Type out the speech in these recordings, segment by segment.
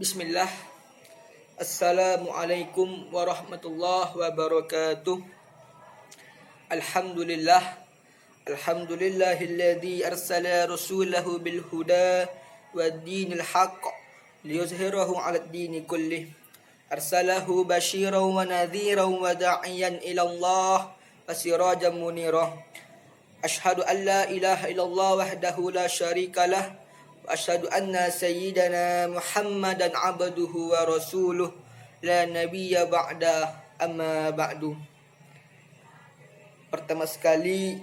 Bismillah. Assalamualaikum warahmatullahi wabarakatuh. Alhamdulillah. Alhamdulillahilladzi arsala rasulahu bil huda waddinil haqq liyuzhirahu 'alad dini kullih. Arsalahu basyiran wa nadhiran wa da'iyan ila Allah wa sirajan munira. Ashhadu an la ilaha illallah wahdahu la syarikalah. Asyhadu anna sayyidana Muhammadan abduhu wa rasuluh la nabiyya ba'da amma ba'du. Pertama sekali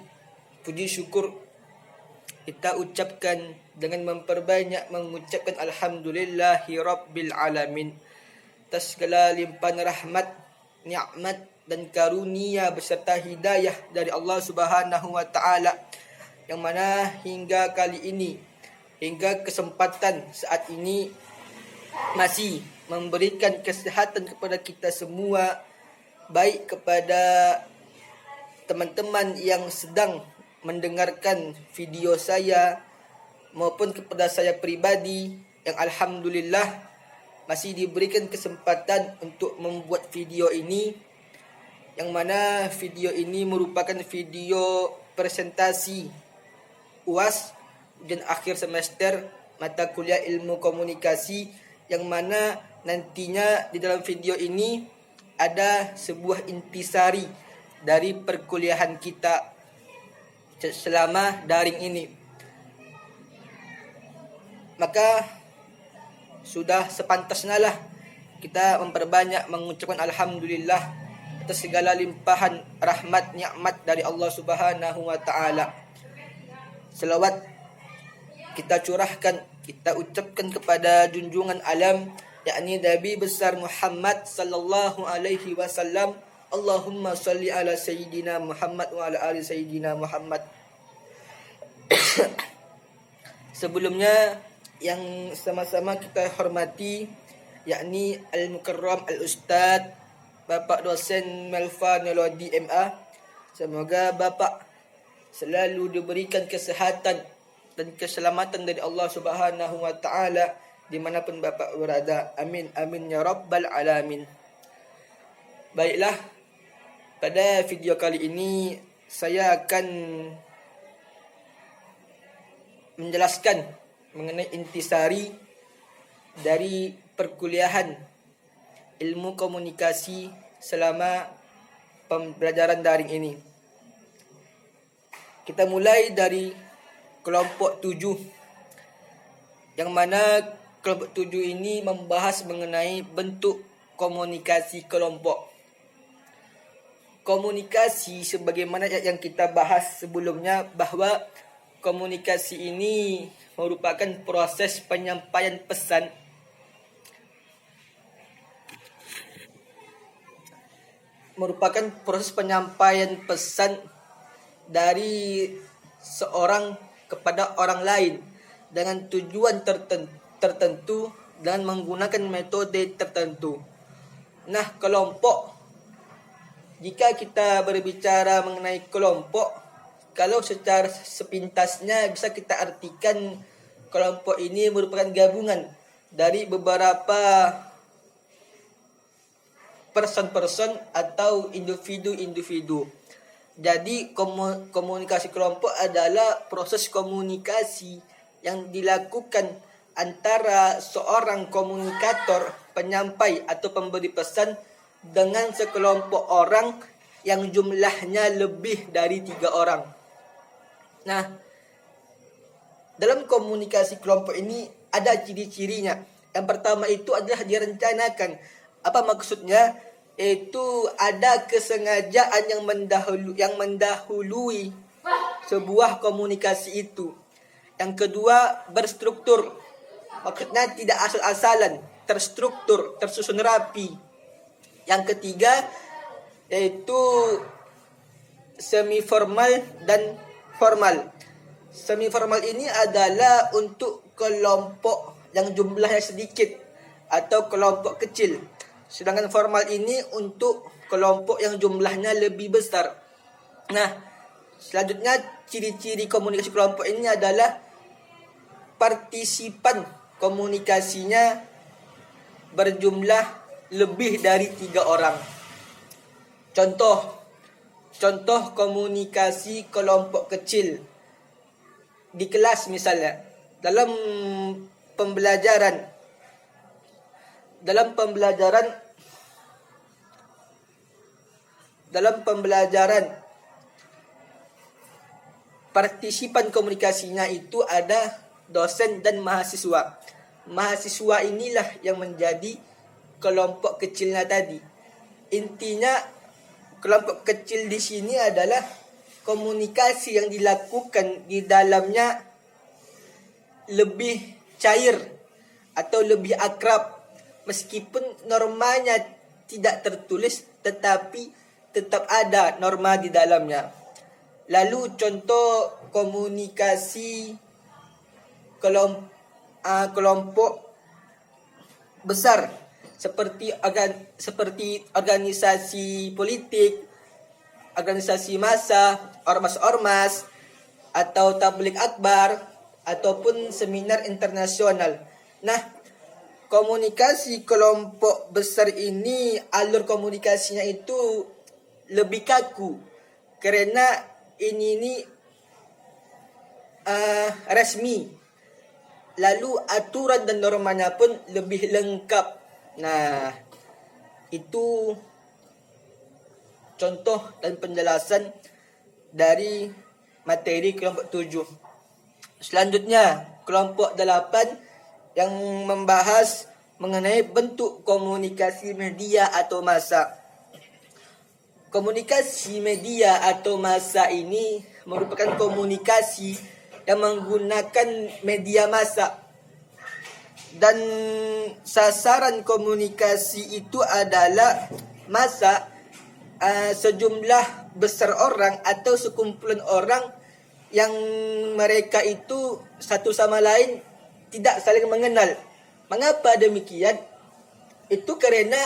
puji syukur kita ucapkan dengan memperbanyak mengucapkan alhamdulillahi rabbil alamin atas segala limpahan rahmat, nikmat dan karunia beserta hidayah dari Allah Subhanahu wa taala yang mana hingga kali ini, hingga kesempatan saat ini masih memberikan kesehatan kepada kita semua, baik kepada teman-teman yang sedang mendengarkan video saya maupun kepada saya pribadi yang alhamdulillah masih diberikan kesempatan untuk membuat video ini, yang mana video ini merupakan video presentasi UAS dan akhir semester mata kuliah ilmu komunikasi, yang mana nantinya di dalam video ini ada sebuah intisari dari perkuliahan kita selama daring ini. Maka sudah sepantasnya lah kita memperbanyak mengucapkan alhamdulillah atas segala limpahan rahmat nikmat dari Allah Subhanahu wa taala. Selawat kita curahkan, kita ucapkan kepada junjungan alam, yakni Nabi besar Muhammad sallallahu alaihi wasallam. Allahumma salli ala sayyidina Muhammad wa ala ali sayyidina Muhammad. Sebelumnya yang sama-sama kita hormati, yakni Al-Mukarram Al-Ustaz Bapak Dosen Melfa Nelodi MA. Semoga Bapak selalu diberikan kesehatan dan keselamatan dari Allah Subhanahu wa taala dimanapun Bapak berada. Amin amin ya rabbal alamin. Baiklah, pada video kali ini saya akan menjelaskan mengenai intisari dari perkuliahan ilmu komunikasi selama pembelajaran daring ini. Kita mulai dari kelompok 7, yang mana kelompok 7 ini membahas mengenai bentuk komunikasi kelompok. Komunikasi sebagaimana yang kita bahas sebelumnya, bahwa komunikasi ini merupakan proses penyampaian pesan dari seorang kepada orang lain dengan tujuan tertentu dan menggunakan metode tertentu. Nah, kelompok, jika kita berbicara mengenai kelompok, kalau secara sepintasnya bisa kita artikan kelompok ini merupakan gabungan dari beberapa person-person atau individu-individu. Jadi komunikasi kelompok adalah proses komunikasi yang dilakukan antara seorang komunikator, penyampai atau pemberi pesan dengan sekelompok orang yang jumlahnya lebih dari 3 orang. Nah, dalam komunikasi kelompok ini ada ciri-cirinya. Yang pertama itu adalah direncanakan. Apa maksudnya? Itu ada kesengajaan yang mendahului sebuah komunikasi itu. Yang kedua, berstruktur. Maksudnya tidak asal-asalan, terstruktur, tersusun rapi. Yang ketiga, yaitu semi formal dan formal. Semi formal ini adalah untuk kelompok yang jumlahnya sedikit atau kelompok kecil. Sedangkan formal ini untuk kelompok yang jumlahnya lebih besar. Nah, selanjutnya ciri-ciri komunikasi kelompok ini adalah partisipan komunikasinya berjumlah lebih dari 3 orang. Contoh komunikasi kelompok kecil di kelas misalnya. Dalam pembelajaran partisipan komunikasinya itu ada dosen dan mahasiswa. Mahasiswa inilah yang menjadi kelompok kecilnya tadi. Intinya kelompok kecil di sini adalah komunikasi yang dilakukan di dalamnya lebih cair atau lebih akrab, meskipun normanya tidak tertulis tetapi tetap ada norma di dalamnya. Lalu contoh komunikasi kelompok besar seperti organisasi politik, organisasi massa, ormas-ormas, atau tabligh akbar, ataupun seminar internasional. Nah, komunikasi kelompok besar ini, alur komunikasinya itu lebih kaku karena ini resmi. Lalu aturan dan normanya pun lebih lengkap. Nah, itu contoh dan penjelasan dari materi kelompok 7. Selanjutnya, kelompok 8 yang membahas mengenai bentuk komunikasi media atau massa. Komunikasi media atau massa ini merupakan komunikasi yang menggunakan media massa. Dan sasaran komunikasi itu adalah massa, sejumlah besar orang atau sekumpulan orang yang mereka itu satu sama lain tidak saling mengenal. Mengapa demikian? Itu karena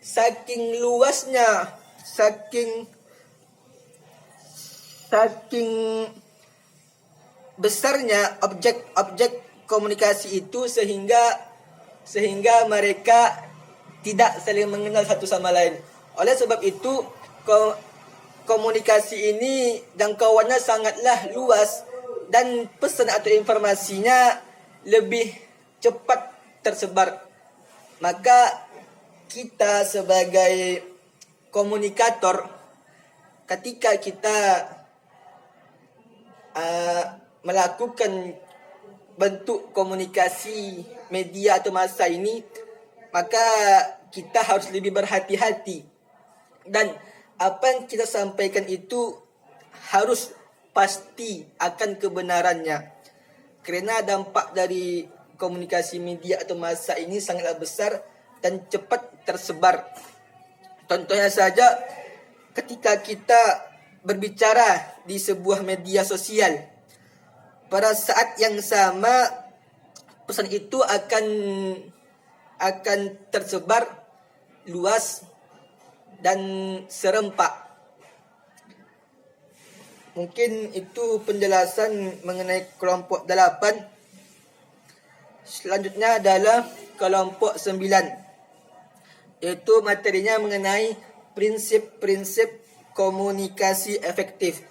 saking luasnya, saking besarnya objek komunikasi itu sehingga mereka tidak saling mengenal satu sama lain. Oleh sebab itu komunikasi ini jangkauannya sangatlah luas dan pesan atau informasinya lebih cepat tersebar. Maka kita sebagai komunikator, ketika kita melakukan bentuk komunikasi media atau massa ini, maka kita harus lebih berhati-hati. Dan apa yang kita sampaikan itu harus pasti akan kebenarannya. Karena dampak dari komunikasi media atau massa ini sangatlah besar dan cepat tersebar. Contohnya saja ketika kita berbicara di sebuah media sosial, pada saat yang sama pesan itu akan tersebar luas dan serempak. Mungkin itu penjelasan mengenai kelompok 8. Selanjutnya adalah kelompok 9, yaitu materinya mengenai prinsip-prinsip komunikasi efektif.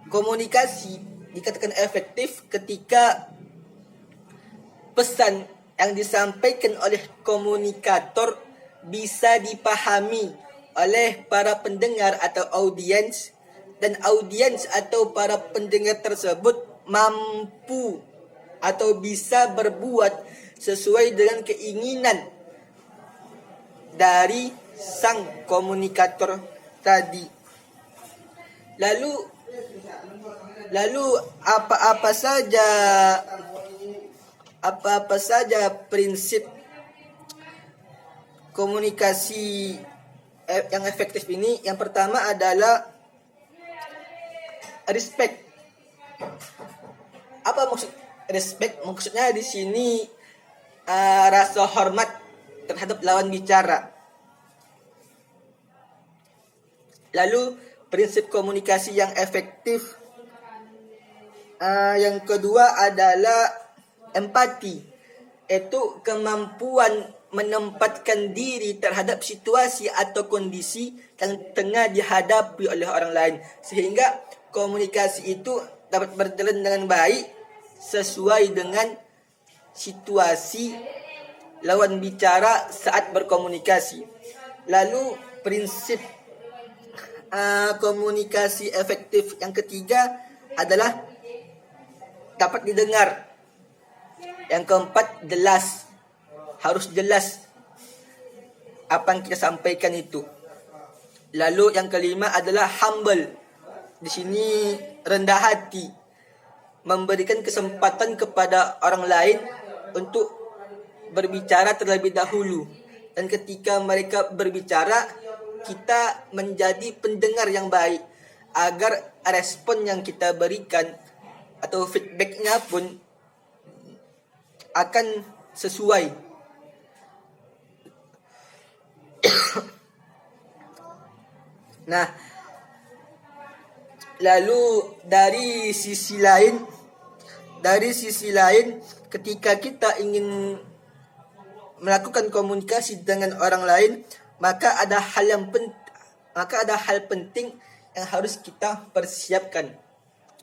Komunikasi dikatakan efektif ketika pesan yang disampaikan oleh komunikator bisa dipahami oleh para pendengar atau audiens, dan audiens atau para pendengar tersebut mampu atau bisa berbuat sesuai dengan keinginan dari sang komunikator tadi. Lalu apa saja prinsip komunikasi yang efektif ini? Yang pertama adalah respect. Apa maksud respect? Maksudnya di sini rasa hormat terhadap lawan bicara. Lalu prinsip komunikasi yang efektif yang kedua adalah empati. Itu kemampuan menempatkan diri terhadap situasi atau kondisi yang tengah dihadapi oleh orang lain, sehingga komunikasi itu dapat berjalan dengan baik sesuai dengan situasi lawan bicara saat berkomunikasi. Lalu prinsip komunikasi efektif yang ketiga adalah dapat didengar. Yang keempat, jelas. Harus jelas apa yang kita sampaikan itu. Lalu yang kelima adalah humble. Di sini rendah hati. Memberikan kesempatan kepada orang lain untuk berbicara terlebih dahulu. Dan ketika mereka berbicara, kita menjadi pendengar yang baik agar respon yang kita berikan atau feedbacknya pun akan sesuai. Nah, lalu dari sisi lain, ketika kita ingin melakukan komunikasi dengan orang lain, maka ada hal penting yang harus kita persiapkan.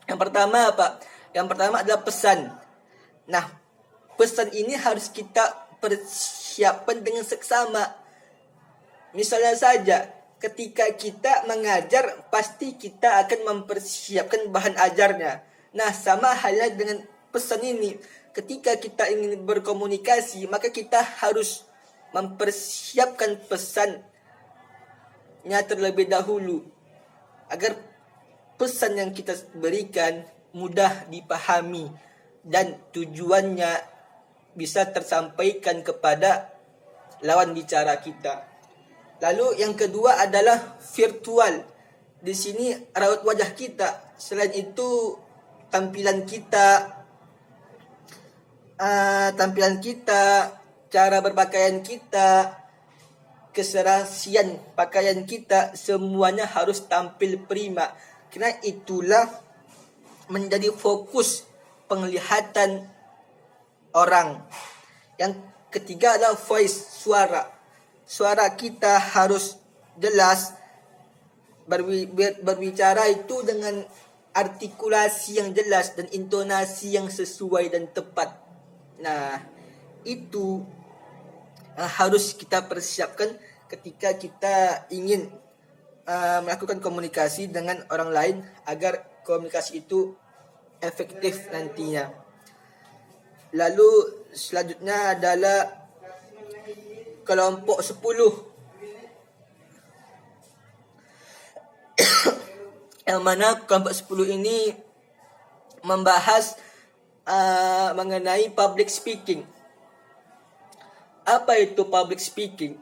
Yang pertama apa? Yang pertama adalah pesan. Nah, pesan ini harus kita persiapkan dengan seksama. Misalnya saja, ketika kita mengajar, pasti kita akan mempersiapkan bahan ajarnya. Nah, sama halnya dengan pesan ini. Ketika kita ingin berkomunikasi, maka kita harus mempersiapkan pesannya terlebih dahulu, agar pesan yang kita berikan mudah dipahami dan tujuannya bisa tersampaikan kepada lawan bicara kita. Lalu yang kedua adalah virtual. Di sini raut wajah kita. Selain itu tampilan kita, cara berpakaian kita, keserasian pakaian kita, semuanya harus tampil prima. Karena itulah menjadi fokus penglihatan orang. Yang ketiga adalah voice, suara. Suara kita harus jelas. Berbicara itu dengan artikulasi yang jelas dan intonasi yang sesuai dan tepat. Nah, itu harus kita persiapkan ketika kita ingin melakukan komunikasi dengan orang lain, agar komunikasi itu efektif nantinya. Lalu selanjutnya adalah kelompok 10. Yang mana kelompok 10 ini membahas mengenai public speaking. Apa itu public speaking?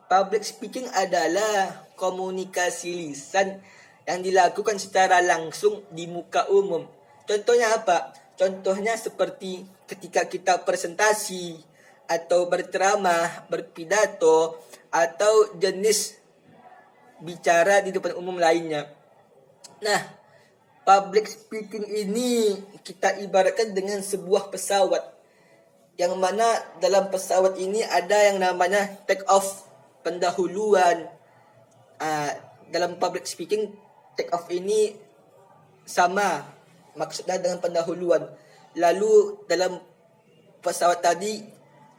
Public speaking adalah komunikasi lisan yang dilakukan secara langsung di muka umum. Contohnya apa? Contohnya seperti ketika kita presentasi, atau berceramah, berpidato, atau jenis bicara di depan umum lainnya. Nah, public speaking ini kita ibaratkan dengan sebuah pesawat, yang mana dalam pesawat ini ada yang namanya take off, pendahuluan. Dalam public speaking, take off ini sama maksudnya dengan pendahuluan. Lalu dalam pesawat tadi,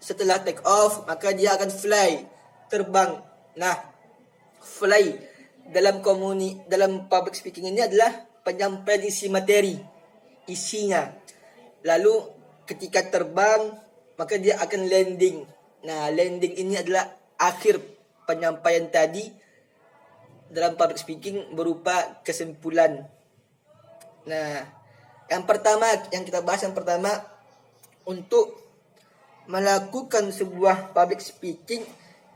setelah take off, maka dia akan fly, terbang. Nah, fly dalam public speaking ini adalah penyampaian isi materi, isinya. Lalu ketika terbang, maka dia akan landing. Nah, landing ini adalah akhir penyampaian tadi dalam public speaking berupa kesimpulan. Nah, yang kita bahas yang pertama, untuk melakukan sebuah public speaking,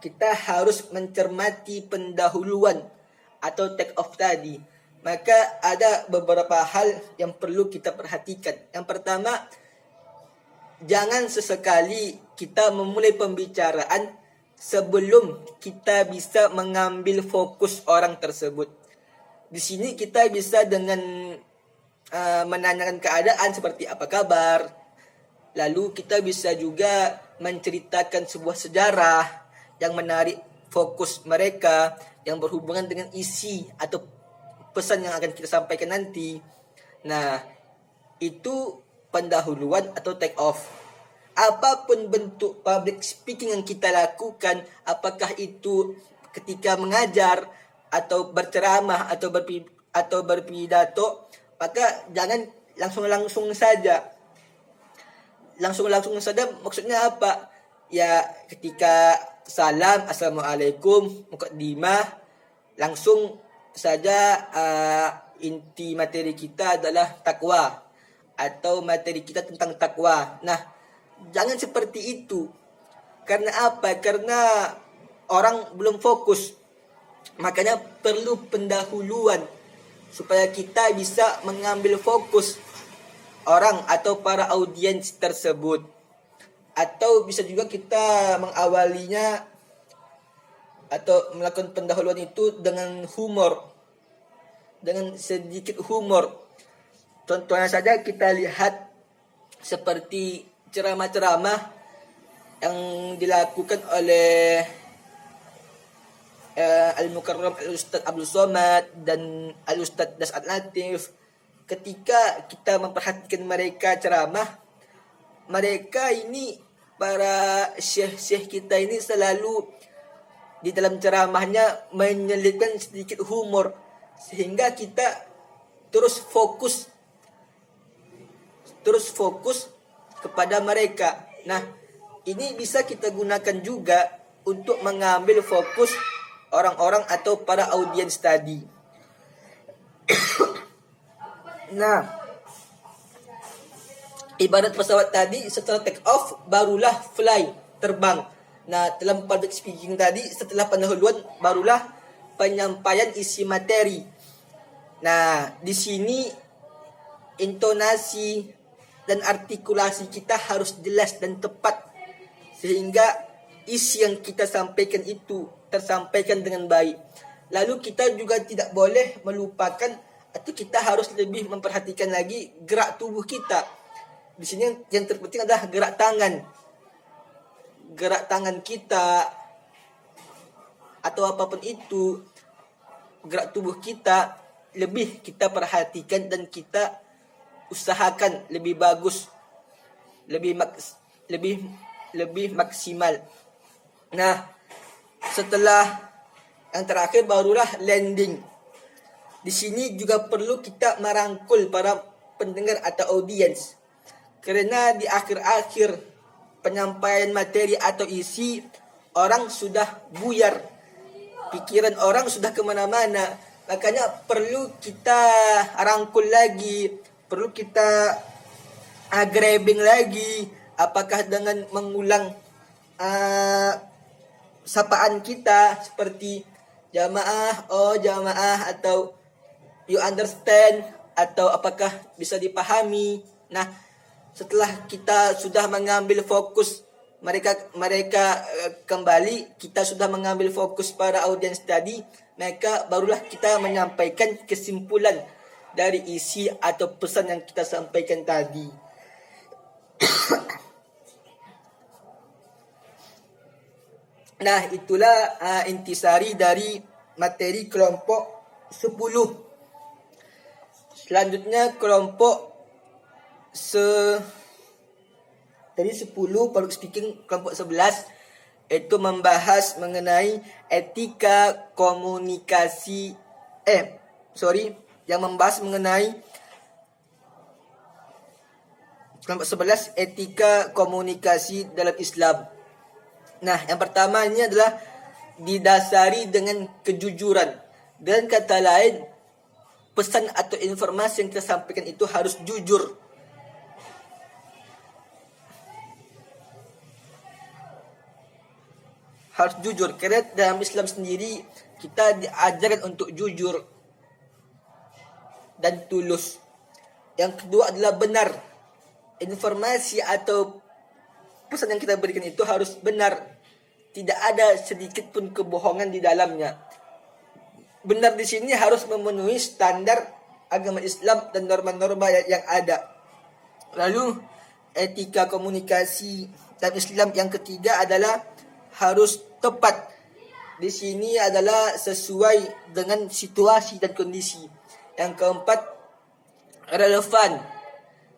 kita harus mencermati pendahuluan atau take off tadi. Maka ada beberapa hal yang perlu kita perhatikan. Yang pertama, jangan sesekali kita memulai pembicaraan sebelum kita bisa mengambil fokus orang tersebut. Di sini kita bisa dengan menanyakan keadaan seperti apa kabar. Lalu kita bisa juga menceritakan sebuah sejarah yang menarik fokus mereka, yang berhubungan dengan isi atau pesan yang akan kita sampaikan nanti. Nah, itu pendahuluan atau take off. Apapun bentuk public speaking yang kita lakukan, apakah itu ketika mengajar atau berceramah atau berpidato, maka jangan langsung saja. Langsung saja maksudnya apa? Ya, ketika salam, assalamualaikum, mukaddimah, langsung saja inti materi kita adalah takwa atau materi kita tentang takwa. Nah, jangan seperti itu. Karena apa? Karena orang belum fokus. Makanya perlu pendahuluan supaya kita bisa mengambil fokus orang atau para audiens tersebut. Atau bisa juga kita mengawalinya atau melakukan pendahuluan itu dengan humor, dengan sedikit humor. Contohnya saja kita lihat seperti ceramah-ceramah yang dilakukan oleh Al-Mukarram Al-Ustadz Abdul Somad dan Al-Ustadz Das'ad Latif. Ketika kita memperhatikan mereka ceramah, mereka ini, para syekh-syekh kita ini selalu di dalam ceramahnya menyelipkan sedikit humor, sehingga kita terus fokus kepada mereka. Nah, ini bisa kita gunakan juga untuk mengambil fokus orang-orang atau para audiens tadi. Nah, ibarat pesawat tadi, setelah take off barulah fly, terbang. Nah, dalam public speaking tadi, setelah pendahuluan barulah penyampaian isi materi. Nah, di sini intonasi dan artikulasi kita harus jelas dan tepat, sehingga isi yang kita sampaikan itu tersampaikan dengan baik. Lalu kita juga tidak boleh melupakan, atau kita harus lebih memperhatikan lagi gerak tubuh kita. Di sini yang terpenting adalah gerak tangan. Gerak tangan kita atau apapun itu, gerak tubuh kita lebih kita perhatikan dan kita usahakan lebih bagus, lebih maksimal. Nah, setelah yang terakhir barulah landing. Di sini juga perlu kita merangkul para pendengar atau audiens. Karena di akhir-akhir penyampaian materi atau isi, orang sudah buyar. Pikiran orang sudah kemana-mana. Makanya perlu kita rangkul lagi. Perlu kita grabbing lagi. Apakah dengan mengulang sapaan kita seperti jamaah, oh jamaah, atau you understand, atau apakah bisa dipahami. Nah, setelah kita sudah mengambil fokus mereka kembali, kita sudah mengambil fokus para audiens tadi, maka barulah kita menyampaikan kesimpulan dari isi atau pesan yang kita sampaikan tadi. Nah, itulah intisari dari materi kelompok 10. Selanjutnya kelompok tadi 10 public speaking, kelompok 11 itu membahas mengenai etika komunikasi yang membahas mengenai kelompok 11 etika komunikasi dalam Islam. Nah, yang pertama ini adalah didasari dengan kejujuran. Dengan kata lain, pesan atau informasi yang kita sampaikan itu harus jujur. Harus jujur, karena dalam Islam sendiri kita diajarkan untuk jujur dan tulus. Yang kedua adalah benar. Informasi atau pesan yang kita berikan itu harus benar. Tidak ada sedikit pun kebohongan di dalamnya. Benar di sini harus memenuhi standar agama Islam dan norma-norma yang ada. Lalu etika komunikasi dalam Islam yang ketiga adalah harus tepat. Di sini adalah sesuai dengan situasi dan kondisi. Yang keempat, relevan.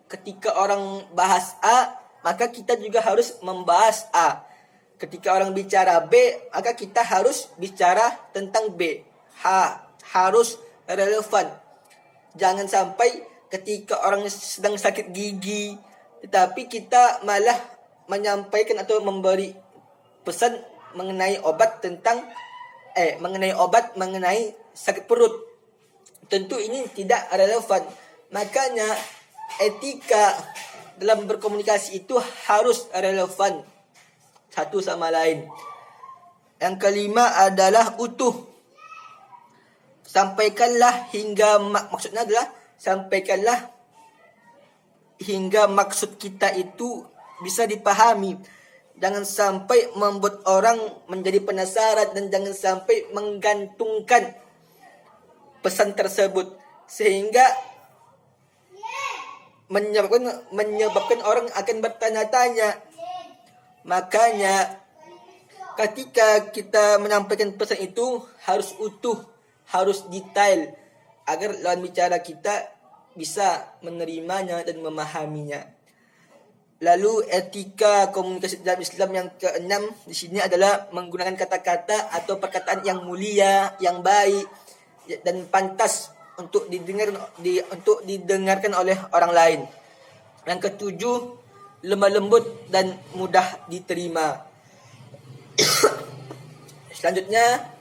Ketika orang bahas A, maka kita juga harus membahas A. Ketika orang bicara B, maka kita harus bicara tentang B. Harus relevan. Jangan sampai ketika orang sedang sakit gigi, tetapi kita malah menyampaikan atau memberi pesan mengenai obat mengenai sakit perut. Tentu ini tidak relevan. Makanya etika dalam berkomunikasi itu harus relevan satu sama lain. Yang kelima adalah utuh. Maksudnya adalah sampaikanlah hingga maksud kita itu bisa dipahami. Jangan sampai membuat orang menjadi penasaran dan jangan sampai menggantungkan pesan tersebut sehingga menyebabkan orang akan bertanya-tanya. Makanya ketika kita menyampaikan pesan itu harus utuh, harus detail agar lawan bicara kita bisa menerimanya dan memahaminya. Lalu etika komunikasi dalam Islam yang keenam di sini adalah menggunakan kata-kata atau perkataan yang mulia, yang baik dan pantas untuk didengarkan oleh orang lain. Yang ketujuh, lemah lembut dan mudah diterima. Selanjutnya,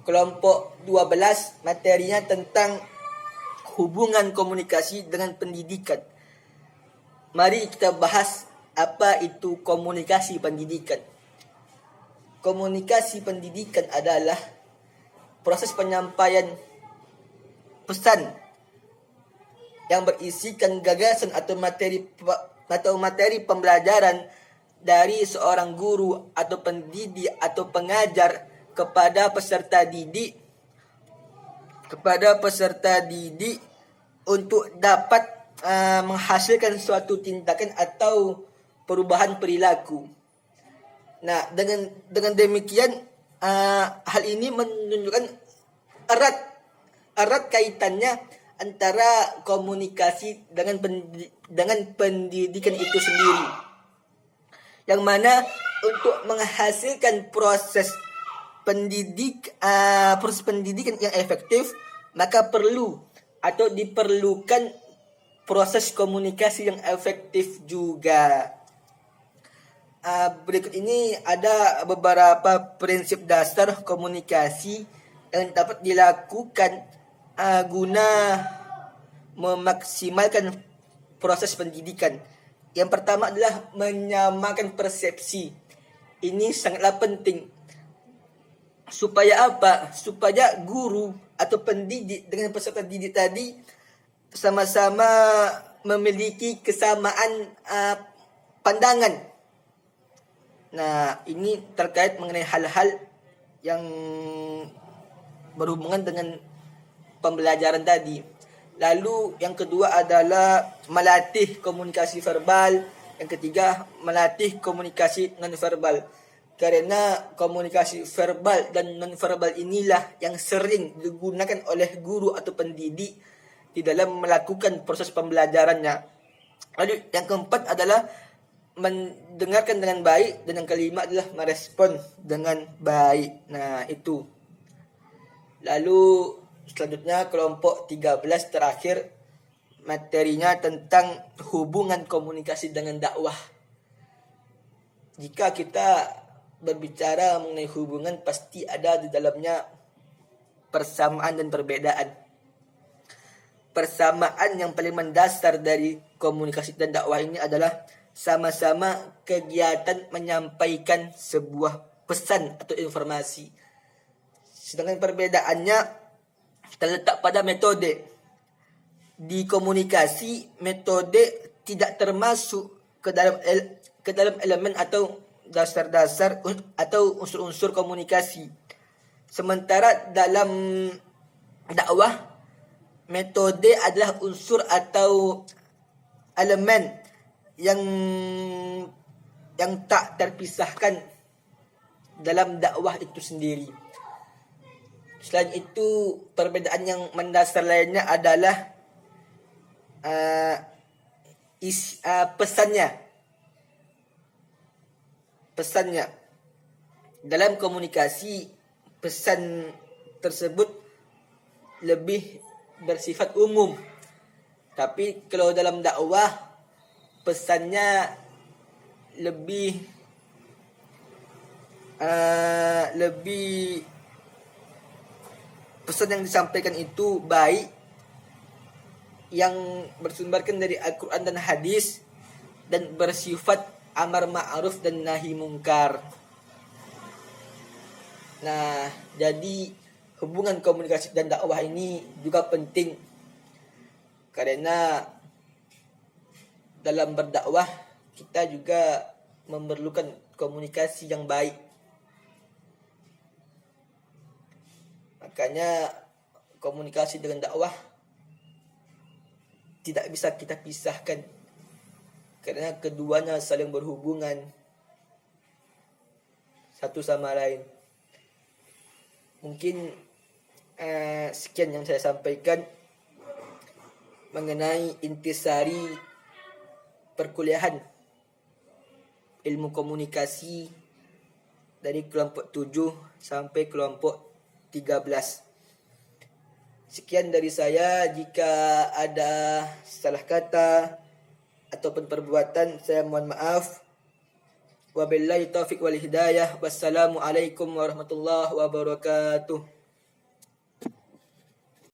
kelompok 12 materinya tentang hubungan komunikasi dengan pendidikan. Mari kita bahas apa itu komunikasi pendidikan. Komunikasi pendidikan adalah proses penyampaian pesan yang berisikan gagasan atau materi pembelajaran dari seorang guru atau pendidik atau pengajar kepada peserta didik untuk dapat menghasilkan suatu tindakan atau perubahan perilaku. Nah, dengan demikian hal ini menunjukkan erat kaitannya antara komunikasi dengan pendidikan itu sendiri. Yang mana untuk menghasilkan proses pendidikan yang efektif, maka diperlukan proses komunikasi yang efektif juga. Berikut ini ada beberapa prinsip dasar komunikasi yang dapat dilakukan guna memaksimalkan proses pendidikan. Yang pertama adalah menyamakan persepsi. Ini sangatlah penting. Supaya apa? Supaya guru atau pendidik dengan peserta didik tadi sama-sama memiliki kesamaan pandangan. Nah, ini terkait mengenai hal-hal yang berhubungan dengan pembelajaran tadi. Lalu yang kedua adalah melatih komunikasi verbal. Yang ketiga, melatih komunikasi non-verbal. Karena komunikasi verbal dan non-verbal inilah yang sering digunakan oleh guru atau pendidik di dalam melakukan proses pembelajarannya. Lalu yang keempat adalah mendengarkan dengan baik, dan yang kelima adalah merespon dengan baik. Nah, itu. Lalu selanjutnya kelompok 13 terakhir materinya tentang hubungan komunikasi dengan dakwah. Jika kita berbicara mengenai hubungan, pasti ada di dalamnya persamaan dan perbedaan. Persamaan yang paling mendasar dari komunikasi dan dakwah ini adalah sama-sama kegiatan menyampaikan sebuah pesan atau informasi. Sedangkan perbedaannya terletak pada metode. Di komunikasi, metode tidak termasuk ke dalam elemen atau dasar-dasar atau unsur-unsur komunikasi. Sementara dalam dakwah, metode adalah unsur atau elemen yang tak terpisahkan dalam dakwah itu sendiri. Selain itu, perbedaan yang mendasar lainnya adalah pesannya. Dalam komunikasi, pesan tersebut lebih bersifat umum. Tapi kalau dalam dakwah, pesannya lebih pesan yang disampaikan itu baik, yang bersumberkan dari Al-Quran dan hadis, dan bersifat amar ma'ruf dan nahi mungkar. Nah, jadi hubungan komunikasi dan dakwah ini juga penting, karena dalam berdakwah kita juga memerlukan komunikasi yang baik. Makanya komunikasi dengan dakwah tidak bisa kita pisahkan, karena keduanya saling berhubungan satu sama lain. Mungkin sekian yang saya sampaikan mengenai intisari perkuliahan ilmu komunikasi dari kelompok 7 sampai kelompok 13. Sekian dari saya. Jika ada salah kata ataupun perbuatan, saya mohon maaf. Wabillahi taufiq wal hidayah. Wassalamualaikum warahmatullahi wabarakatuh.